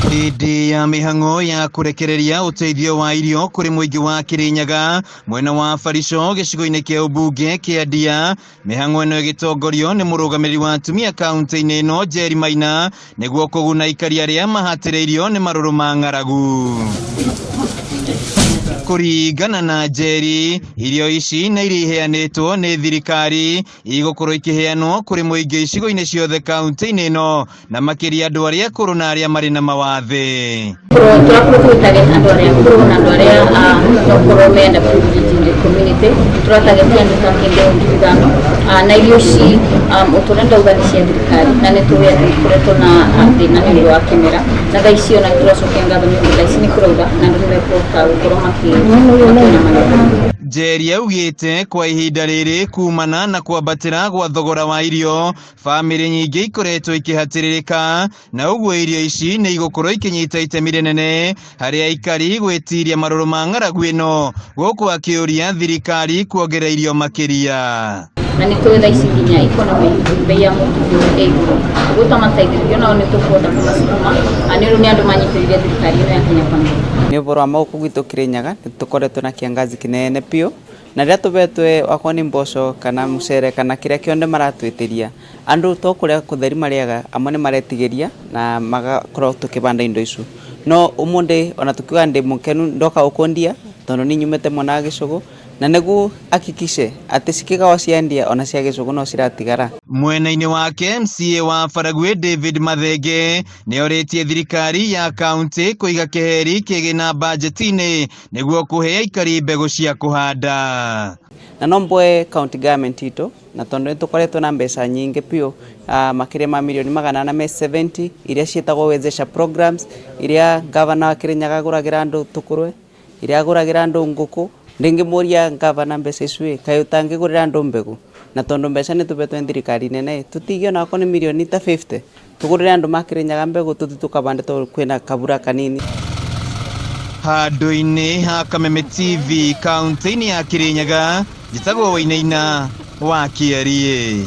Hĩndĩ ya mĩhang'o ya kũrekereria ũteithio wa irio kũrĩ mũingĩ wa Kirinyaga mwena wa Barico gĩcigo-inĩ kĩa ũmbunge kĩa Ndia, mĩhang'o ĩno ĩgĩtongorio nĩ mũrũgamĩrĩri wa atumia kaunti-inĩ ĩno Njeri Maina nĩguo kũguna aikari arĩa mahatĩrĩirio nĩ marũrũ ma ng'aragu. Kũringana na Njeri, irio ici nĩ iria iheanĩtwo nĩ thirikari igũkorwo ikĩheanwo kũrĩ mũingĩ icigo-inĩ ciothe kaunti-inĩ ĩno na makĩria andũ arĩa akũrũ na arĩa marĩ na mawathe. Turakorwo tũgĩtargetia andũ arĩa akũrũ na andũ arĩa makorwo me underprivileged in the community. Tũratargetia andũ ta 5,000 na irio ici ũtũrĩa ndauga nĩ cia thirikari na nĩ tũĩ atĩ nĩkoretwo na thĩna nĩ ũndũ wa kĩmera, na thaa ici ona tũracokia ngatho nĩ ũndũ thaa ici nĩ kũrauga na andũ nĩ mekũhota gũkorwo makĩona magetha. Njeri augĩte kwa ihinda rĩrĩ kumana na kwambatĩra gwa thogora wa irio, bamĩrĩ nyingĩ ikoretwo ikĩhatĩrĩrĩka na ũguo irio ici nĩ igũkorwo ikinyita itemi rĩnene harĩ aikari gwĩtiria marũrũ ma ng'aragu ĩno, gũkũ akĩũria thirikari kuongerera irio makĩria. Na nĩ tũĩ thaa ici nginya economy bei ya mũtu ĩ igũrũ, ũguo twamateithĩrĩria nao nĩ tũkũhota kũmacukuma nĩ ũndũ nĩ andũ manyitĩrĩire thirikari ĩno ya Kenya Kwanza. Nĩ ũboro wa maũkũ gwitũ Kirinyaga nĩ tũkoretwo na kiangazi kĩnene biũ, na rĩrĩa tũbetwe wakwa nĩ mboco kana mũcere kana kĩrĩa kĩonde maratwĩtĩria, andũ to kũrĩa kũtheri marĩaga amwe nĩ maretigĩria na magakorwo tũkĩbanda indo icu. No ũmũndĩ ona tũkiuga ndĩ mũkenu ndoka ũkũndia tondũ nĩ nyumĩte mwena wa Gĩcũgũ na nĩguo hakikishe atĩ cikĩgawa cia Ndia ona cia Gĩcũgũ no ciratigara. Mwena-inĩ wake MCA wa Baragwe David Mathenge nĩ orĩtie thirikari ya kaunti kũiga kĩheri kĩgĩna bajeti-inĩ nĩguo kũhe aikari mbegũ cia kũhanda. Na no mboe county government itũ na tondũ nĩ tũkoretwo na mbeca nyingĩ biũ makĩria ma mirioni 470 iria ciĩtagwo wezesha programs, iria gavana wa Kirinyaga agũragĩra andũ tũkũrwe, iria agũragĩra andũ ngũkũ. Ndingĩmũria gavana mbeca icu kaĩ ũtangĩgũrĩra andũ mbegũ, na tondũ mbeca nĩ tũbetwo nĩ thirikari nene tũtige ona akorwo nĩ mirioni ta 50 tũgũrĩre andũ ma Kirinyaga mbegũ tũthi tũkabande tondũ kwĩna kabura kanini. Handũ-inĩ ha Kameme TV kaunti-inĩ ya Kirinyaga, njĩtagwo Wainaina wa Kiarie.